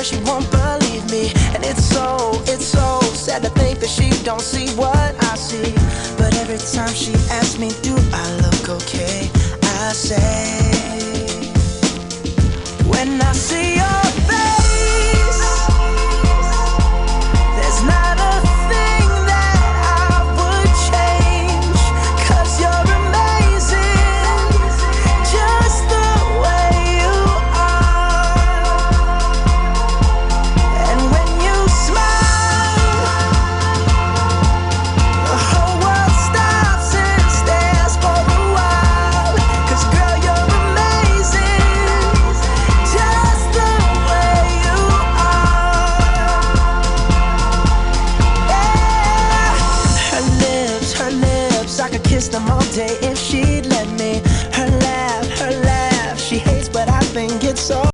her she won't believe me. And it's so sad to think that she don't see what I see. But every time she asks me, do I look okay, I say, when I see your face, there's not a thing that I would change. 'Cause you're amazing, just the way you are. And when you smile, the whole world stops and stares for a while. 'Cause girl, you're amazing, just the way you are. Yeah. Her lips, I could kiss them all day if she'd